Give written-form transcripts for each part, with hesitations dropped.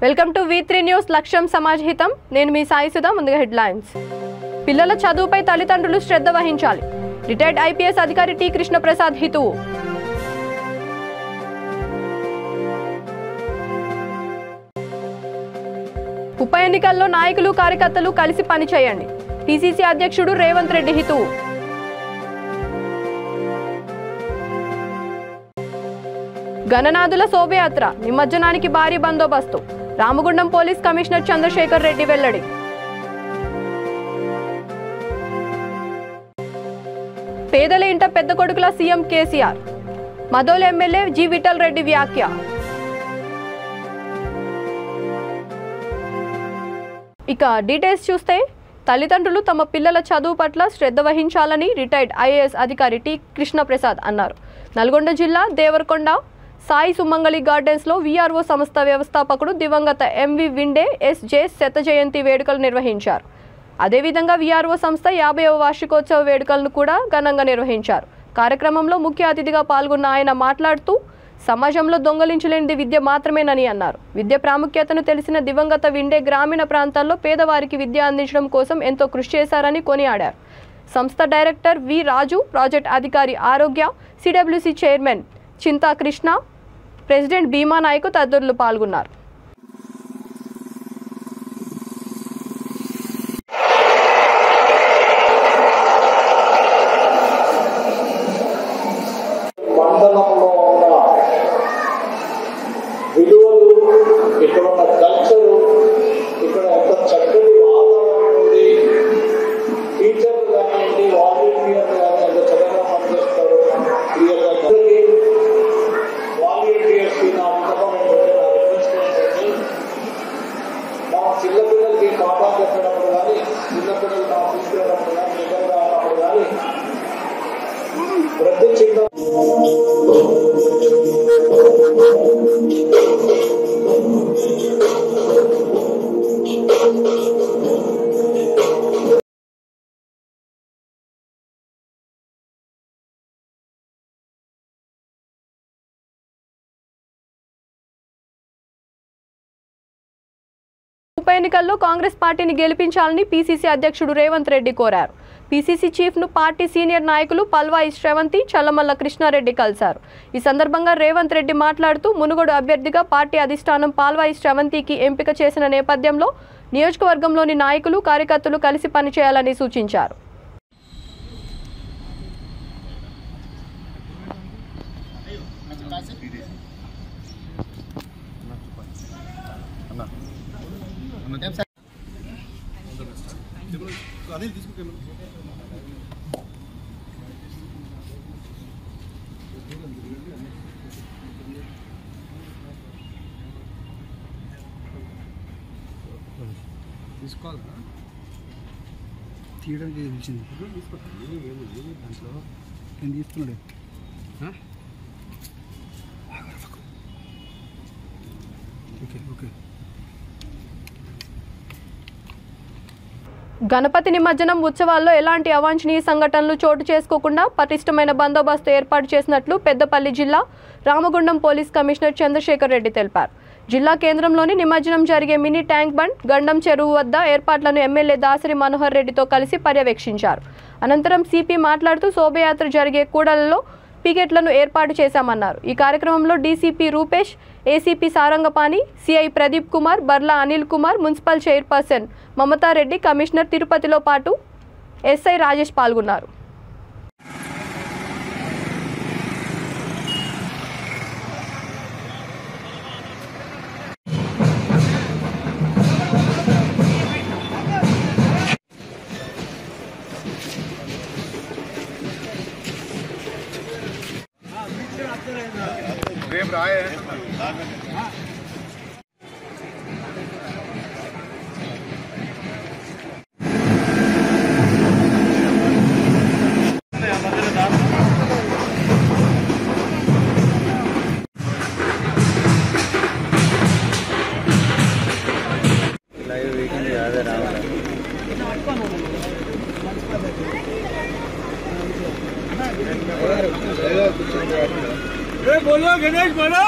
Welcome to V3 news లక్ష్యం సమాజ్ హితం. నేను మీ సాయి సుధా. ముందుగా హెడ్లైన్స్. పిల్లల చదువుపై తల్లిదండ్రులు శ్రద్ధ వహించాలి. రిటైర్డ్ IPS అధికారి టి కృష్ణప్రసాద్ హితువు. ఉప ఎన్నికల్లో నాయకులు కార్యకర్తలు కలిసి పనిచేయండి. PCC అధ్యక్షుడు రేవంత్ రెడ్డి హితువు. గణనాథుల శోభయాత్ర నిమజ్జనానికి భారీ బందోబస్తు. రామగుండం పోలీస్ కమిషనర్ చంద్రశేఖర్ రెడ్డి వెల్లడి. పేదల ఇంట పెద్ద కొడుకుల CM KCR. Mudhole MLA G Vittal Reddy వ్యాఖ్య. ఇక డీటెయిల్స్ చూస్తే, తల్లిదండ్రులు తమ పిల్లల చదువు పట్ల శ్రద్ధ వహించాలని రిటైర్డ్ IAS అధికారి టి కృష్ణప్రసాద్ అన్నారు. నల్గొండ జిల్లా దేవరకొండ సాయి సుమంగళి గార్డెన్స్లో VRO సంస్థ వ్యవస్థాపకుడు దివంగత MV విండే SJ శత జయంతి వేడుకలు నిర్వహించారు. అదేవిధంగా VRO సంస్థ 50వ వార్షికోత్సవ వేడుకలను కూడా ఘనంగా నిర్వహించారు. కార్యక్రమంలో ముఖ్య అతిథిగా పాల్గొన్న ఆయన మాట్లాడుతూ, సమాజంలో దొంగలించలేనిది విద్య మాత్రమేనని అన్నారు. విద్య ప్రాముఖ్యతను తెలిసిన దివంగత విండే గ్రామీణ ప్రాంతాల్లో పేదవారికి విద్య అందించడం కోసం ఎంతో కృషి చేశారని కొనియాడారు. సంస్థ డైరెక్టర్ వి రాజు, ప్రాజెక్ట్ అధికారి ఆరోగ్య, CWC చైర్మన్ చింతా కృష్ణ, ప్రెసిడెంట్ భీమా నాయకు తదితరులు పాల్గొన్నారు. మండలంలో ఉన్న విలువలు, ఇక్కడ ఉన్న కల్చరు, ఇక్కడ ఎంత చక్కటి వాతావరణం ఉంది. టీచర్లు కానివ్వండి, వాలంటీర్లు కానీ ఎంత చక్కగా పనిచేస్తారు. వాలంటీర్స్కి నా విన్నపమైనటువంటి నా రిక్వెస్ట్ ఏంటంటే, మనం చిన్నపిల్లలకి పాఠాలు చెప్పినప్పుడు కానీ, చిన్నపిల్లలు మనం తీసుకునేటప్పుడు కానీ, నిజంగా అన్నప్పుడు కానీ ప్రతి చిన్న ఉప ఎన్నికల్లో కాంగ్రెస్ పార్టీని గెలిపించాలని PCC అధ్యక్షుడు రేవంత్ రెడ్డి కోరారు. PCC చీఫ్ను పార్టీ సీనియర్ నాయకులు పల్వాయి శ్రవంతి, చల్లమల్ల కృష్ణారెడ్డి కలిశారు. ఈ సందర్భంగా రేవంత్ రెడ్డి మాట్లాడుతూ, మునుగోడు అభ్యర్థిగా పార్టీ అధిష్టానం పాల్వాయి శ్రవంతికి ఎంపిక చేసిన నేపథ్యంలో నియోజకవర్గంలోని నాయకులు కార్యకర్తలు కలిసి పనిచేయాలని సూచించారు. తీసుకోవాలా తీయడానికి తెలిసింది దాంట్లో నేను తీసుకున్నాడు. Okay okay. గణపతి నిమజ్జనం ఉత్సవాల్లో ఎలాంటి అవాంఛనీయ సంఘటనలు చోటు చేసుకోకుండా పటిష్టమైన బందోబస్తు ఏర్పాటు చేసినట్లు పెద్దపల్లి జిల్లా రామగుండం పోలీస్ కమిషనర్ చంద్రశేఖర్ రెడ్డి తెలిపారు. జిల్లా కేంద్రంలోని నిమజ్జనం జరిగే మినీ ట్యాంక్ బండ్, గండం చెరువు వద్ద ఏర్పాట్లను ఎమ్మెల్యే దాసరి మనోహర్ రెడ్డితో కలిసి పర్యవేక్షించారు. అనంతరం CP మాట్లాడుతూ, శోభయాత్ర జరిగే కూడలలో పికెట్లను ఏర్పాటు చేశామన్నారు. ఈ కార్యక్రమంలో DCP Rupesh, ACP Sarangapani, CI Pradeep Kumar, Barla Anil Kumar, municipal chairperson Mamata Reddy, commissioner తిరుపతిలో పాటు SI రాజేష్ పాల్గొన్నారు. बोलो गणेश बोलो।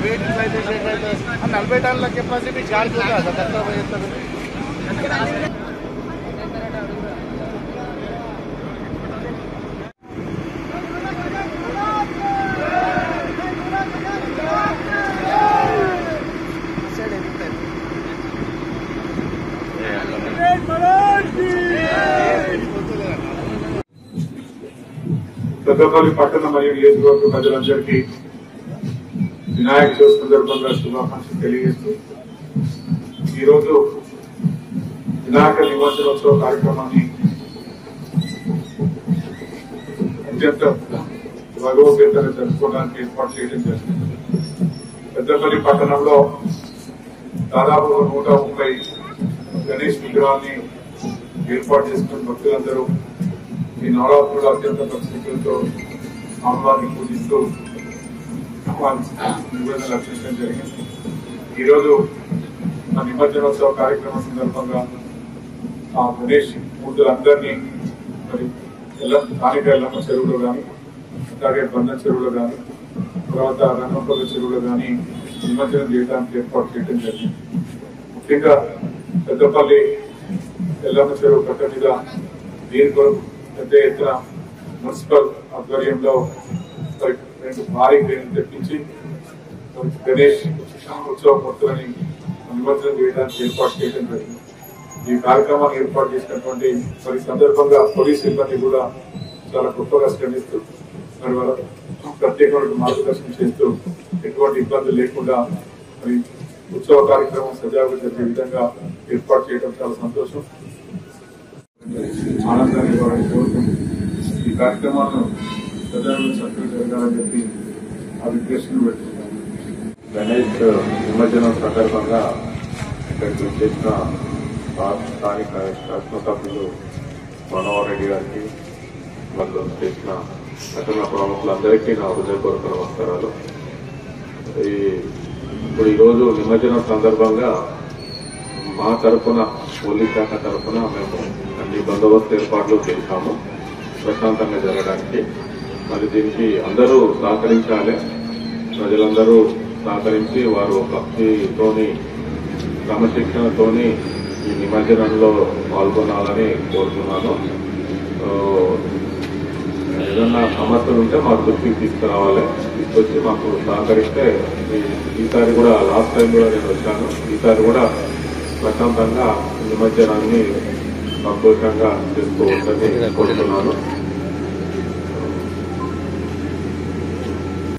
वेट 40 टन कैपेसिटी चार्ज होता है। పెద్దపల్లి పట్టణ మరియు నియోజకవర్గ ప్రజలందరికీ వినాయక చవితి సందర్భంగా శుభాకాంక్షలు తెలియజేస్తూ ఈరోజు వినాయక నిమజ్జనోత్సవ కార్యక్రమాన్ని అత్యంత వైభవపేతంగా జరుపుకోవడానికి ఏర్పాటు చేయడం జరిగింది. పెద్దపల్లి పట్టణంలో దాదాపు 130 గణేష్ విగ్రహాన్ని ఏర్పాటు చేసుకున్న భక్తులందరూ ఈ నవరాత్రులు అత్యంత పరిస్థితులతో అమ్మవారిని పూజిస్తూ నివేదన రక్షించడం జరిగింది. ఈరోజు ఆ నిమజ్జనోత్సవ కార్యక్రమం సందర్భంగా ఆ గణేష్ మూర్తులందరినీ మరి స్థానిక ఎల్లమ్మ చెరువులో కానీ అలాగే బంధం చెరువులో కానీ తర్వాత రంగంపల్లి చెరువులో కానీ నిమజ్జనం చేయడానికి ఏర్పాటు చేయడం జరిగింది. ముఖ్యంగా పెద్దపల్లి ఎల్లమ్మ చెరువు కట్ట మీద నీరు కొరకు పెద్ద ఎత్తున మున్సిపల్ ఆధ్వర్యంలో భారీ తెప్పించి గణేష్ ఉత్సవ మూర్తులని నిమజ్జనం చేయడానికి ఏర్పాటు చేయడం జరిగింది. ఈ కార్యక్రమాన్ని ఏర్పాటు చేసినటువంటి మరి సందర్భంగా పోలీస్ సిబ్బంది కూడా చాలా గొప్పగా శ్రమిస్తూ మరి వాళ్ళ ప్రత్యేకమైన మార్గదర్శనం చేస్తూ ఎటువంటి ఇబ్బందులు లేకుండా మరి ఉత్సవ కార్యక్రమం సజావుగా జరిగే విధంగా ఏర్పాటు చేయడం చాలా సంతోషం, ఆనందాన్ని ఇవ్వాలని కోరుకుంటూ ఈ కార్యక్రమాలను సజావుగా సక్రమంగా జరగాలని చెప్పి ఆ రిక్వెస్ట్ను పెట్టుకుంటాం. గణేష్ నిమజ్జనం సందర్భంగా ఇక్కడికి చేసిన స్థానిక శాసనసభ్యులు మనోహర్ గారికి వాళ్ళు చేసిన పట్టణ ప్రముఖులందరికీ నా హృదయపూర్వక నమస్కారాలు. ఇప్పుడు ఈరోజు నిమజ్జనం సందర్భంగా మా తరఫున పోలీస్ శాఖ తరఫున మేము అన్ని బందోబస్తు ఏర్పాట్లు చేశాము ప్రశాంతంగా జరగడానికి. మరి దీనికి అందరూ సహకరించాలి, ప్రజలందరూ సహకరించి వారు భక్తితోని క్రమశిక్షణతోని ఈ నిమజ్జనంలో పాల్గొనాలని కోరుతున్నాను. ఏదన్నా సమస్యలు ఉంటే మా దృష్టికి తీసుకురావాలి, తీసుకొచ్చి మాకు సహకరిస్తే ఈసారి కూడా లాస్ట్ టైం కూడా నేను వచ్చాను, ఈసారి కూడా ప్రశాంతంగా నిమజ్జనాన్ని సంతోషంగా చేసుకోవచ్చని కోరుతున్నాను.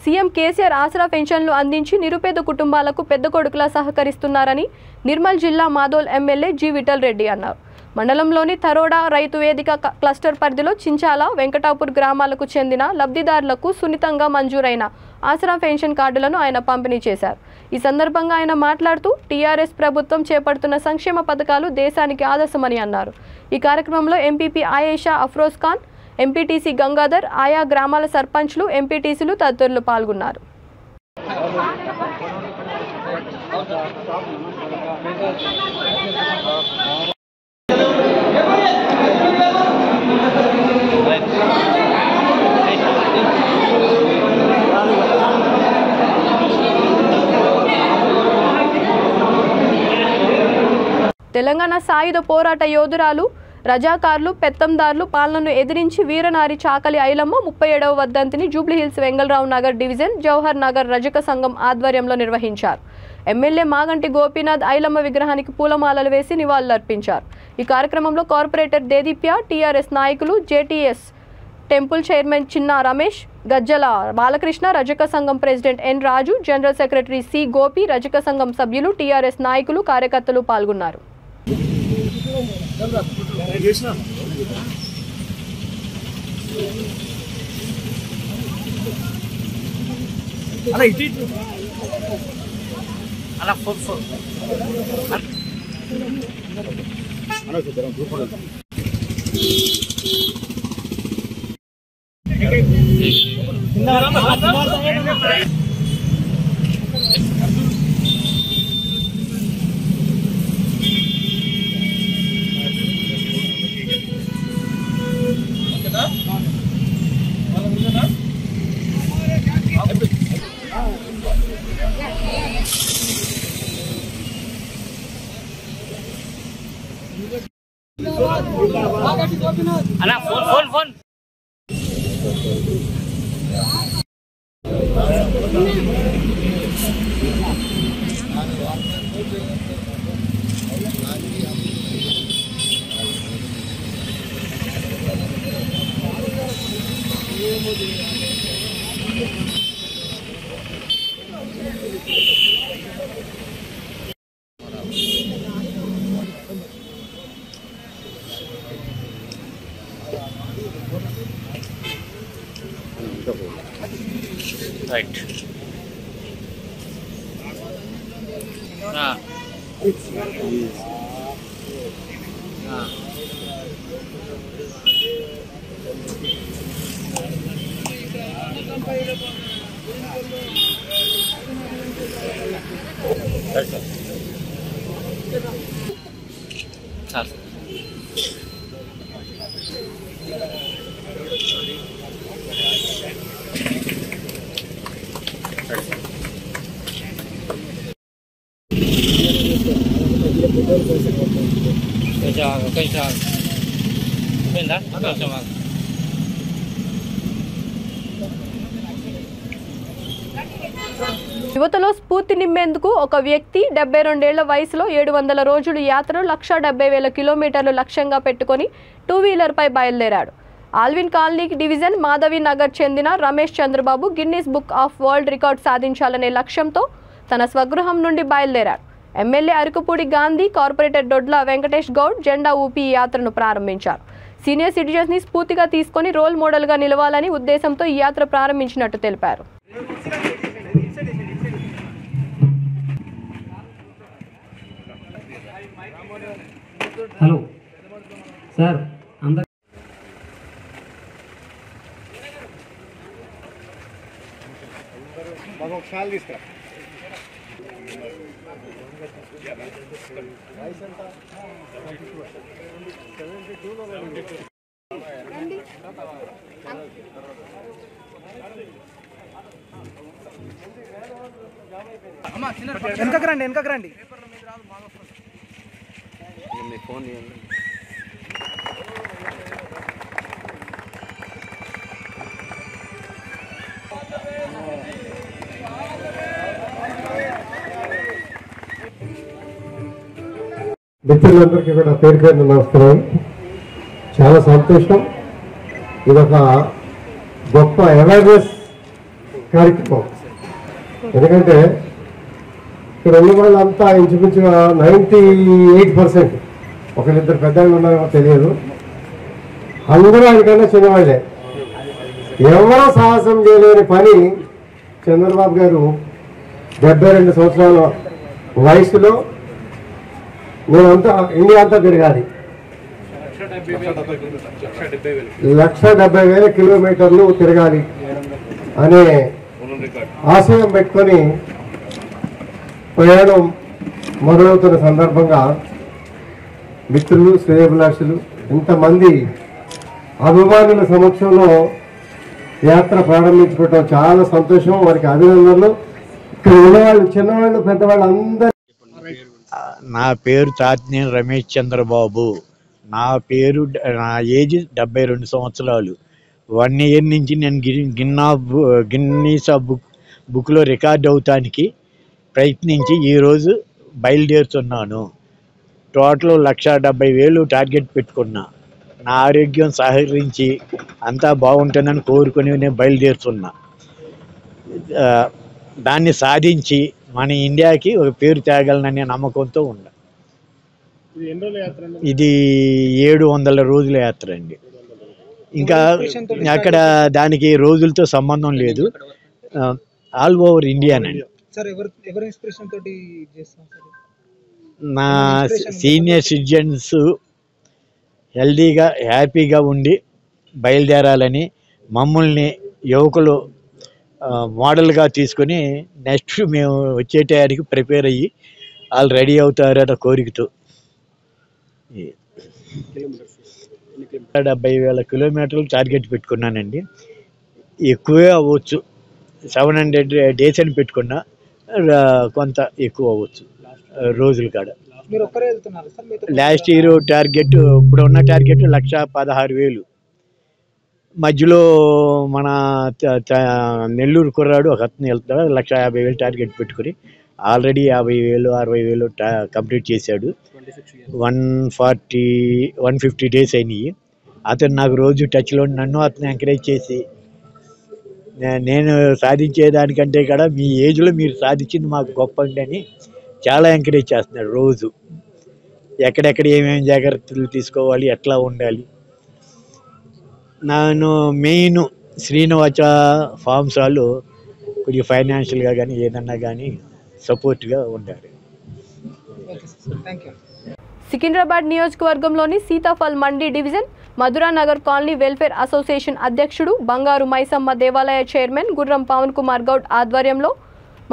సీఎం కేసీఆర్ ఆసరా పెన్షన్లు అందించి నిరుపేద కుటుంబాలకు పెద్ద కొడుకులా సహకరిస్తున్నారని నిర్మల్ జిల్లా మాదోల్ ఎమ్మెల్యే జి విఠల్ రెడ్డి అన్నారు. మండలంలోని తరోడా రైతు వేదిక క్లస్టర్ పరిధిలో చించాల, వెంకటాపూర్ గ్రామాలకు చెందిన లబ్ధిదారులకు సున్నితంగా మంజూరైన ఆసరా పెన్షన్ కార్డులను ఆయన పంపిణీ చేశారు. ఈ సందర్భంగా ఆయన మాట్లాడుతూ టీఆర్ఎస్ ప్రభుత్వం చేపడుతున్న సంక్షేమ పథకాలు దేశానికి ఆదర్శమని అన్నారు. ఈ కార్యక్రమంలో ఎంపీపీ ఆయేషా అఫ్రోజ్ ఖాన్, ఎంపీటీసీ గంగాధర్, ఆయా గ్రామాల సర్పంచ్లు, ఎంపీటీసీలు తదితరులు పాల్గొన్నారు. తెలంగాణ సాయుధ పోరాట యోధురాలు, రజాకార్లు, పెత్తందారులు పాలనను ఎదిరించి వీరనారి చాకలి ఐలమ్మ 37వ వర్ధంతిని జూబ్లీహిల్స్ వెంగళరావు నగర్ డివిజన్ జవహర్ నగర్ రజక సంఘం ఆధ్వర్యంలో నిర్వహించారు. ఎమ్మెల్యే మాగంటి గోపీనాథ్ ఐలమ్మ విగ్రహానికి పూలమాలలు వేసి నివాళులర్పించారు. ఈ కార్యక్రమంలో కార్పొరేటర్ దేదీప్య, టీఆర్ఎస్ నాయకులు, జేటీఎస్ టెంపుల్ చైర్మన్ చిన్న రమేష్, గజ్జల బాలకృష్ణ, రజక సంఘం ప్రెసిడెంట్ ఎన్ రాజు, జనరల్ సెక్రటరీ సి గోపి, రజక సంఘం సభ్యులు, టీఆర్ఎస్ నాయకులు, కార్యకర్తలు పాల్గొన్నారు. అలా ఫోన్ ఫోన్ రైట్ చాలు యువతలో స్ఫూర్తి నింపేందుకు ఒక వ్యక్తి 72 ఏళ్ల వయసులో 700 రోజులు యాత్ర 1,70,000 కిలోమీటర్లు లక్ష్యంగా పెట్టుకొని 2 వీలర్పై బయలుదేరాడు. Allwyn colony division Madhavi Nagar చెందిన Ramesh Chandrababu Guinness book of world record సాధించాలనే లక్ష్యంతో తన స్వగృహం నుండి బయలుదేరాడు. ఎమ్మెల్యే అరకుపూడి గాంధీ, కార్పొరేటర్ దొడ్ల వెంకటేష్ గౌడ్ జెండా ఊపి ఈ యాత్రను ప్రారంభించారు. సీనియర్ సిటిజన్స్ని స్ఫూర్తిగా తీసుకొని రోల్ మోడల్గా నిలవాలని ఉద్దేశంతో ఈ యాత్ర ప్రారంభించినట్టు తెలిపారు. హలో సార్, అందరు వెనకకు రండి. మిత్రులందరికీ కూడా పేరు పేరున నమస్కారం. చాలా సంతోషం. ఇదొక గొప్ప అవేర్నెస్ కార్యక్రమం. ఎందుకంటే ఇక్కడ ఉన్న వాళ్ళంతా ఇంచుమించుగా 98%, ఒకరిద్దరు పెద్దలు ఉన్నారో తెలియదు, అందరూ ఆయనకన్నా చిన్నవాళ్ళే. ఎవరో సాహసం చేయలేని పని చంద్రబాబు గారు 72 సంవత్సరాల వయసులో నేనంతా ఇండియా అంతా తిరగాలి, 1,70,000 కిలోమీటర్లు తిరగాలి అనే ఆశయం పెట్టుకొని ప్రయాణం మొదలవుతున్న సందర్భంగా మిత్రులు, శ్రేయోభిలాషులు, ఇంతమంది అభిమానుల సమక్షంలో యాత్ర ప్రారంభించుకోవటం చాలా సంతోషం. వారికి అభినందనలు. ఇక్కడ ఉన్నవాళ్ళు, చిన్నవాళ్ళు, పెద్దవాళ్ళు అందరూ. నా పేరు తాతినేని రమేష్ చంద్రబాబు. నా ఏజ్ 72 సంవత్సరాలు. 1 ఇయర్ నుంచి నేను గిన్నీస్ బుక్లో రికార్డ్ అవుతానికి ప్రయత్నించి ఈరోజు బయలుదేరుతున్నాను. టోటల్ 1,70,000 టార్గెట్ పెట్టుకున్నా. నా ఆరోగ్యం సహకరించి అంతా బాగుంటుందని కోరుకుని నేను బయలుదేరుతున్నా. దాన్ని సాధించి మన ఇండియాకి ఒక పేరు తేగలననే నమ్మకంతో ఉన్నా. ఇది 700 రోజుల యాత్ర అండి. ఇంకా అక్కడ దానికి రోజులతో సంబంధం లేదు, ఆల్ ఓవర్ ఇండియానండి. నా సీనియర్ సిటిజన్స్ హెల్దీగా హ్యాపీగా ఉండి బయలుదేరాలని, మమ్మల్ని యువకులు మోడల్గా తీసుకొని నెక్స్ట్ మేము వచ్చేటానికి ప్రిపేర్ అయ్యి వాళ్ళు రెడీ అవుతారన్న కోరికతో 70,000 కిలోమీటర్లు టార్గెట్ పెట్టుకున్నానండి. ఎక్కువే అవ్వచ్చు, 700 డేస్ అని పెట్టుకున్నా, కొంత ఎక్కువ అవ్వచ్చు రోజుల కాడ. లాస్ట్ ఇయర్ టార్గెట్, ఇప్పుడు ఉన్న టార్గెట్ 1,16,000. మధ్యలో మన నెల్లూరు కుర్రాడు ఒక అతను వెళ్తాడు, 1,50,000 టార్గెట్ పెట్టుకుని ఆల్రెడీ 50,000 60,000 కంప్లీట్ చేశాడు. 150 డేస్ అయినాయి. అతను నాకు రోజు టచ్లో, నన్ను అతను ఎంకరేజ్ చేసి, నేను సాధించేదానికంటే కూడా మీ ఏజ్లో మీరు సాధించింది మాకు గొప్ప అని చాలా ఎంకరేజ్ చేస్తున్నాడు. రోజు ఎక్కడెక్కడ ఏమేమి జాగ్రత్తలు తీసుకోవాలి, ఎట్లా ఉండాలి. నేను మెయిన్ శ్రీనివాస ఫార్మ్స్ వాళ్ళు కొద్దిగా ఫైనాన్షియల్గా కానీ ఏదన్నా కానీ సపోర్ట్గా ఉండాలి. సికింద్రాబాద్ నియోజకవర్గంలోని Sitaphal mandi division Madhuranagar colony welfare association అధ్యక్షుడు బంగారు మైసమ్మ దేవాలయ చైర్మన్ గుర్రం పవన్ కుమార్ గౌడ్ ఆధ్వర్యంలో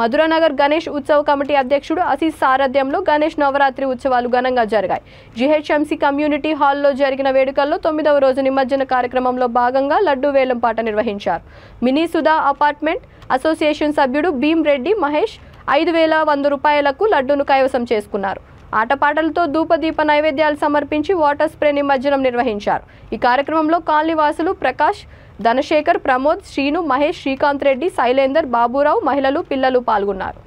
మధురానగర్ గణేష్ ఉత్సవ కమిటీ అధ్యక్షుడు అసీస్ సారథ్యంలో గణేష్ నవరాత్రి ఉత్సవాలు ఘనంగా జరిగాయి. జీహెచ్ఎంసీ కమ్యూనిటీ హాల్లో జరిగిన వేడుకల్లో 9వ రోజు నిమజ్జన కార్యక్రమంలో భాగంగా లడ్డూ వేలం పాట నిర్వహించారు. మినీ సుధా అపార్ట్మెంట్ అసోసియేషన్ సభ్యుడు భీమ్ రెడ్డి మహేష్ 5,100 రూపాయలకు లడ్డూను కైవసం చేసుకున్నారు. ఆటపాటలతో ధూపదీప నైవేద్యాలు సమర్పించి వాటర్ స్ప్రే నిమజ్జనం నిర్వహించారు. ఈ కార్యక్రమంలో కాలనీ వాసులు ప్రకాష్, ధనశేఖర్, ప్రమోద్, శ్రీను, మహేష్, శ్రీకాంత్ రెడ్డి, శైలేందర్, బాబురావు, మహిళలు, పిల్లలు పాల్గొన్నారు.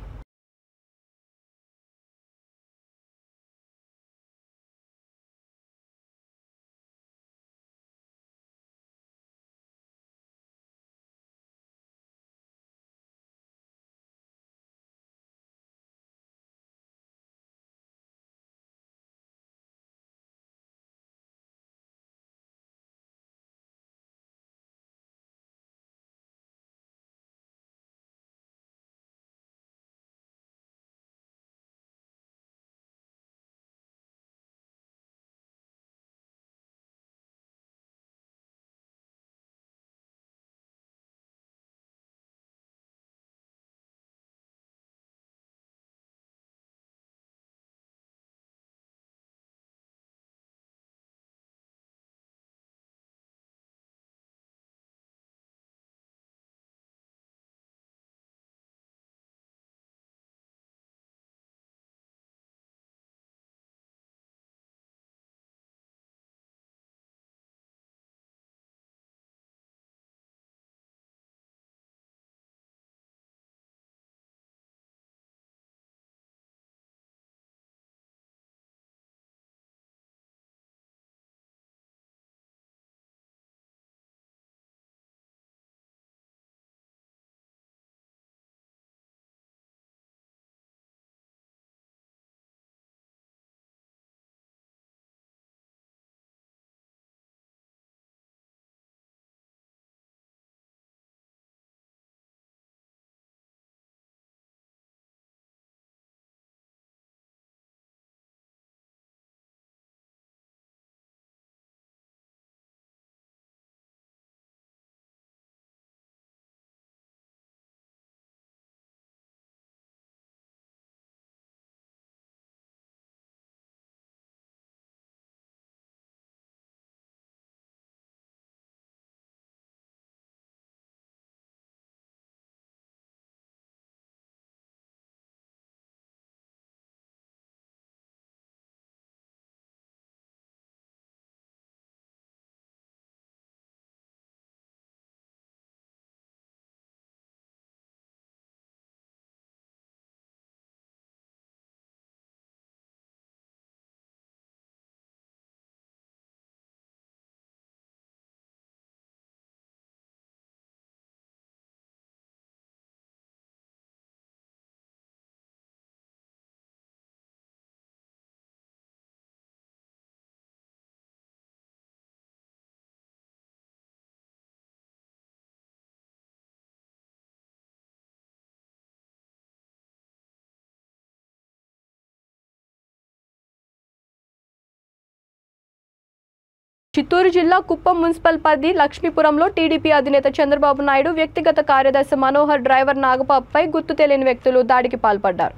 చిత్తూరు జిల్లా కుప్పం మున్సిపల్ పరిధి లక్ష్మీపురంలో టీడీపీ అధినేత చంద్రబాబు నాయుడు వ్యక్తిగత కార్యదర్శి మనోహర్ డ్రైవర్ నాగబాబుపై గుర్తు తెలియని వ్యక్తులు దాడికి పాల్పడ్డారు.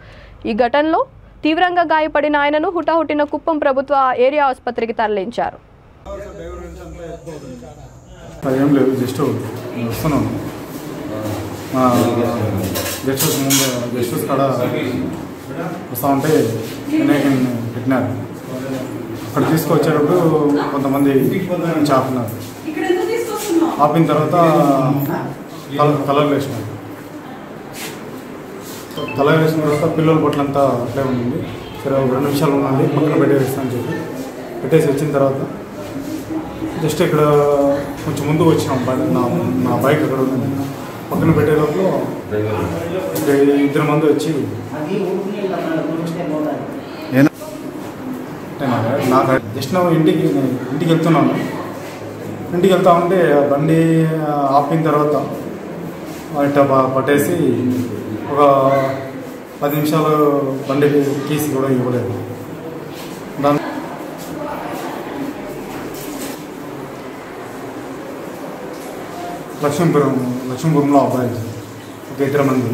ఈ ఘటనలో తీవ్రంగా గాయపడిన ఆయనను హుటాహుటిన కుప్పం ప్రభుత్వ ఏరియా ఆసుపత్రికి తరలించారు. ఏం లేదు, జస్ట్ వస్తున్నాను. గెస్ట్ హౌస్ కాడ వస్తూ ఉంటే పెట్టినారు. అక్కడ తీసుకొచ్చేటప్పుడు కొంతమంది ఆపినారు. ఆపిన తర్వాత తలలు వేసినారు. తలలు వేసిన తర్వాత పిల్లల పొట్లంతా అట్లే ఉండింది. సరే ఒక 2 నిమిషాలు ఉండండి, పక్కన పెట్టేస్తానని చెప్పి పెట్టేసి వచ్చిన తర్వాత జస్ట్ ఇక్కడ కొంచెం ముందుకు వచ్చినాం. నా బైక్ అక్కడ ఉంది. పక్కన పెట్టేటప్పుడు 2 మంది వచ్చి నాకు జస్ట్ ఇంటికి వెళ్తున్నాను. ఇంటికి వెళ్తా ఉంటే బండి ఆపిన తర్వాత ఇట్లా పట్టేసి ఒక 10 నిమిషాలు బండి కీసి కూడా ఇవ్వలేదు. దాని లక్ష్మీపురంలో అబ్బాయి ఒక 2 మంది.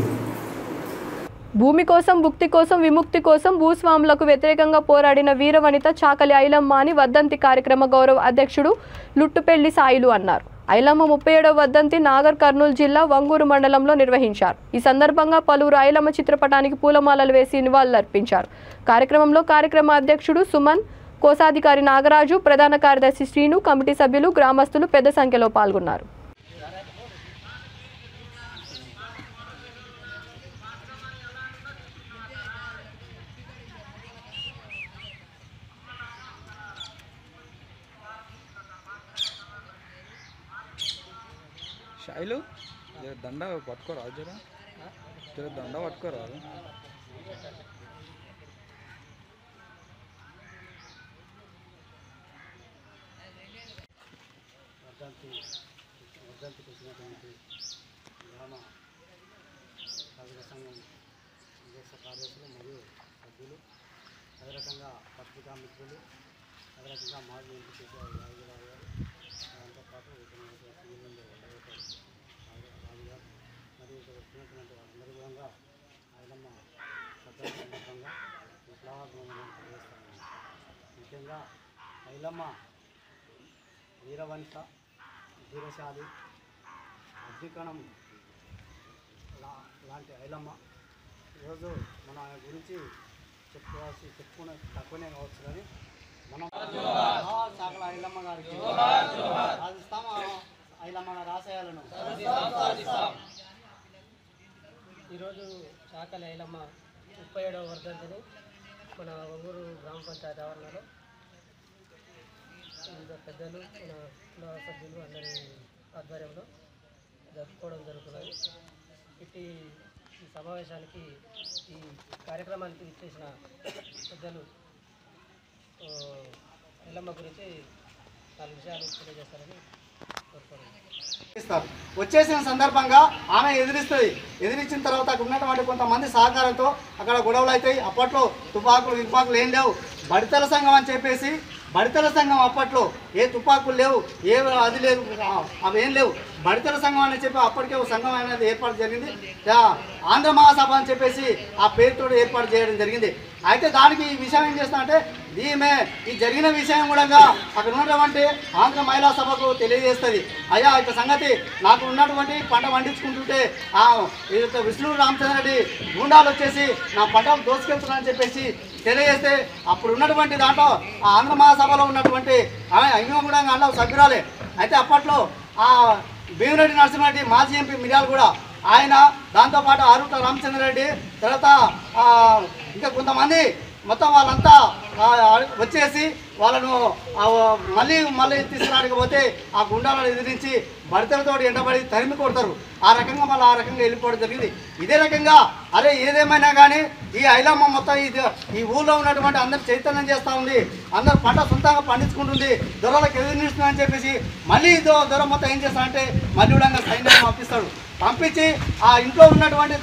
భూమి కోసం, భుక్తి కోసం, విముక్తి కోసం భూస్వాములకు వ్యతిరేకంగా పోరాడిన వీరవనిత చాకలి ఐలమ్మ అని వర్ధంతి కార్యక్రమ గౌరవ అధ్యక్షుడు లుట్టుపెల్లి సాయిలు అన్నారు. ఐలమ్మ 37వ వర్ధంతి నాగర్ కర్నూలు జిల్లా వంగూరు మండలంలో నిర్వహించారు. ఈ సందర్భంగా పలువురు ఐలమ్మ చిత్రపటానికి పూలమాలలు వేసి నివాళులర్పించారు. కార్యక్రమంలో కార్యక్రమ అధ్యక్షుడు సుమన్, కోశాధికారి నాగరాజు, ప్రధాన కార్యదర్శి శ్రీను, కమిటీ సభ్యులు, గ్రామస్తులు పెద్ద సంఖ్యలో పాల్గొన్నారు. శైలు దండ పట్టుకోరా, జర దండ పట్టుకోరా. వర్ధంతికి వచ్చినటువంటి గ్రామ ప్రజల సంఘం దేశ కార్యదర్శులు మరియు సభ్యులు, అదే రకంగా పత్రికా మిత్రులు, అదే రకంగా మాజీ ఎంపీ కేసీఆర్ రాజు గారు, దాంతోపాటు రాజు గారు మరియు ఇక్కడ వచ్చినటువంటి వారందరూ కూడా ఐలమ్మ వర్ధంతి సందర్భంగా విప్లవాత్మకమైన తెలియజేస్తాను. ముఖ్యంగా ఐలమ్మ వీరవనిత, ధీరశాలి, అద్వికణం లాంటి ఐలమ్మ. ఈరోజు మన గురించి చెప్పుకునే తక్కువనే కావచ్చు, కానీ మనం చాకల ఐలమ్మ గారికి సాధిస్తాం. ఐలమ్మ గారి ఆశయాలను ఈరోజు చాకలి ఐలమ్మ 37వ వర్ధంతిని మన వంగూరు గ్రామ పంచాయతీ ఆవరణలో పెద్దలు, మన సభ్యులు అందరి ఆధ్వర్యంలో జరుపుకోవడం జరుగుతున్నది. ఈ సమావేశానికి, ఈ కార్యక్రమానికి ఇచ్చేసిన పెద్దలు ఐలమ్మ గురించి 4 విషయాలు తెలియజేస్తారని కోరుకోవాలి. వచ్చేసిన సందర్భంగా ఆమె ఎదిరించిన తర్వాత అక్కడ ఉన్నటువంటి కొంతమంది సహకారంతో అక్కడ గొడవలు అవుతాయి. అప్పట్లో తుపాకులు ఏం లేవు. బడితల సంఘం అని చెప్పేసి, బడితల సంఘం అప్పట్లో ఏ తుపాకులు లేవు, ఏ అది లేదు, అవి ఏం లేవు. బడితల సంఘం అని చెప్పి అప్పటికే ఒక సంఘం అనేది ఏర్పాటు జరిగింది. ఆంధ్ర మహాసభ అని చెప్పేసి ఆ పేరుతో ఏర్పాటు చేయడం జరిగింది. అయితే దానికి ఈ విషయం ఏం చేస్తానంటే, ఈ జరిగిన విషయం కూడా అక్కడ ఉన్నటువంటి ఆంధ్ర మహిళా సభకు తెలియజేస్తుంది. అయ్యా ఇక సంగతి, నాకు ఉన్నటువంటి పంట పండించుకుంటుంటే విష్ణు రామచంద్ర రెడ్డి గూండాలు వచ్చేసి నా పంటను దోసుకెళ్తున్నారని చెప్పేసి తెలియజేస్తే, అప్పుడు ఉన్నటువంటి దాంట్లో ఆ ఆంధ్ర మహాసభలో ఉన్నటువంటి ఇంకా కూడా అన్న సభ్యురాలే. అయితే అప్పట్లో ఆ భీమిరెడ్డి నరసింహారెడ్డి మాజీ ఎంపీ మిర్యాలు కూడా ఆయన, దాంతోపాటు ఆరుట్ల రామచంద్రారెడ్డి, తర్వాత ఇంకా కొంతమంది మొత్తం వాళ్ళంతా వచ్చేసి వాళ్ళను మళ్ళీ తీసుకురానికి పోతే ఆ గుండాలను ఎదిరించి బడితలతో ఎండబడి తరిమి కొడతారు. ఆ రకంగా మళ్ళీ ఆ రకంగా వెళ్ళిపోవడం జరిగింది. ఇదే రకంగా అరే ఏదేమైనా కానీ ఈ ఐలమ్మ మొత్తం ఈ ఊళ్ళో ఉన్నటువంటి అందరు చైతన్యం చేస్తూ ఉంది. అందరు పంట సొంతంగా పండించుకుంటుంది. దొరలకు ఎదురునిస్తుందని చెప్పేసి మళ్ళీ దొర మొత్తం ఏం చేస్తాడంటే మళ్ళీ కూడా సైన్యాన్ని పంపిస్తాడు. పంపించి ఆ ఇంట్లో ఉన్నటువంటి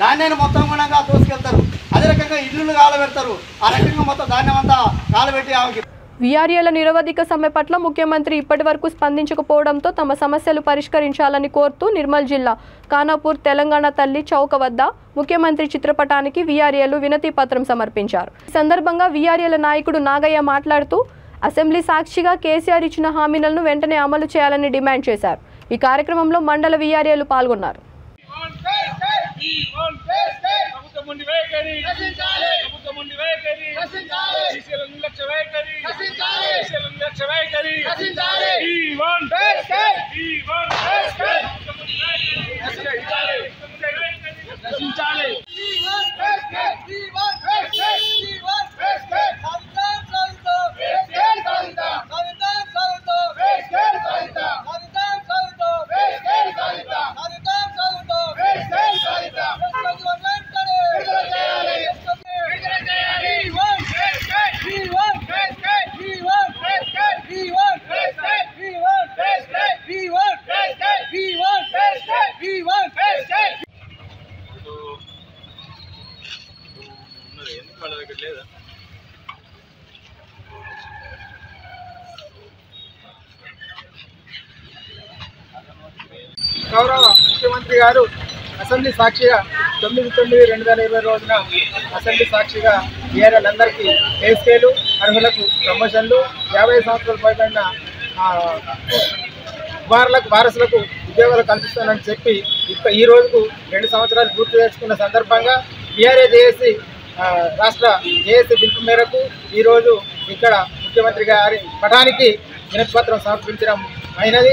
ధాన్యాన్ని మొత్తం కూడా దోసుకెళ్తారు. అదే రకంగా ఇల్లు కాలబెడతారు. ఆ రకంగా మొత్తం ధాన్యం అంతా కాలబెట్టి ఆమెకి వీఆర్ఏల నిరవధిక సమ్మె పట్ల ముఖ్యమంత్రి ఇప్పటివరకు స్పందించకపోవడంతో తమ సమస్యలు పరిష్కరించాలని కోరుతూ నిర్మల్ జిల్లా ఖానాపూర్ తెలంగాణ తల్లి చౌక వద్ద ముఖ్యమంత్రి చిత్రపటానికి వీఆర్ఏలు వినతి పత్రం సమర్పించారు. ఈ సందర్భంగా వీఆర్ఏల నాయకుడు నాగయ్య మాట్లాడుతూ అసెంబ్లీ సాక్షిగా కేసీఆర్ ఇచ్చిన హామీలను వెంటనే అమలు చేయాలని డిమాండ్ చేశారు. ఈ కార్యక్రమంలో మండల వీఆర్ఏలు పాల్గొన్నారు. గౌరవ ముఖ్యమంత్రి గారు అసెంబ్లీ సాక్షిగా 9/9/2020 రోజున అసెంబ్లీ సాక్షిగా వీఆర్ఏలందరికీ పే స్కేలు, అర్హులకు ప్రమోషన్లు, 50 సంవత్సరాల పైబడిన వారసులకు ఉద్యోగాలు కల్పిస్తానని చెప్పి ఈ రోజుకు 2 సంవత్సరాలు పూర్తి చేసుకున్న సందర్భంగా వీఆర్ఏ జేఏసీ రాష్ట్ర జేఏసీ పిలుపు మేరకు ఈరోజు ఇక్కడ ముఖ్యమంత్రి గారి పటానికి వినతిపత్రం సమర్పించడం అయినది.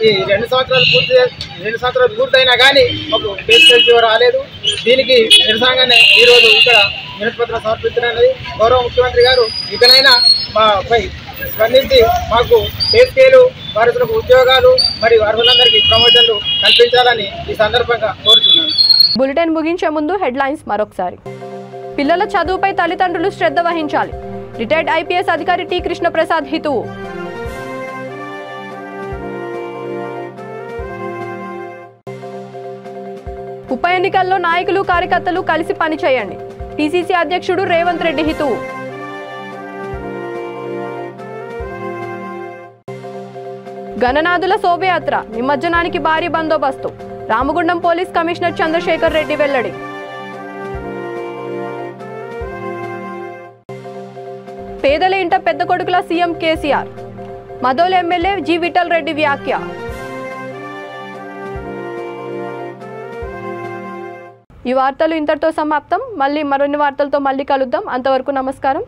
ఈ 2 సంవత్సరాలు పూర్తయినా కానీ మాకు బేసికల్ రాలేదు. దీనికి నిరసనగానే ఈరోజు ఇక్కడ వినతిపత్రం సమర్పించడం అనేది. గౌరవ ముఖ్యమంత్రి గారు ఇకనైనా మాపై స్పందించి మాకు పే స్కేలు, వారసులకు ఉద్యోగాలు మరియు అర్హులందరికీ ప్రమోషన్లు కల్పించాలని ఈ సందర్భంగా కోరుతున్నాను. బులెటిన్ ముగించే ముందు హెడ్లైన్స్ మరొకసారి. పిల్లల చదువుపై తల్లిదండ్రులు శ్రద్ధ వహించాలి. రిటైర్డ్ ఐపీఎస్ అధికారి టి కృష్ణప్రసాద్ హితువు. ఉప ఎన్నికల్లో నాయకులు కార్యకర్తలు కలిసి పనిచేయండి. పిసిసి అధ్యక్షుడు రేవంత్ రెడ్డి హితువు. గణనాథుల శోభయాత్ర నిమజ్జనానికి భారీ బందోబస్తు. రామగుండం పోలీస్ కమిషనర్ చంద్రశేఖర్ రెడ్డి వెల్లడి. పేదల ఇంట పెద్ద కొడుకుల CM KCR. Mudhole MLA G Vittal Reddy వ్యాఖ్య. ఈ వార్తలు ఇంతటితో సమాప్తం. మళ్ళీ మరిన్ని వార్తలతో మళ్ళీ కలుద్దాం. అంతవరకు నమస్కారం.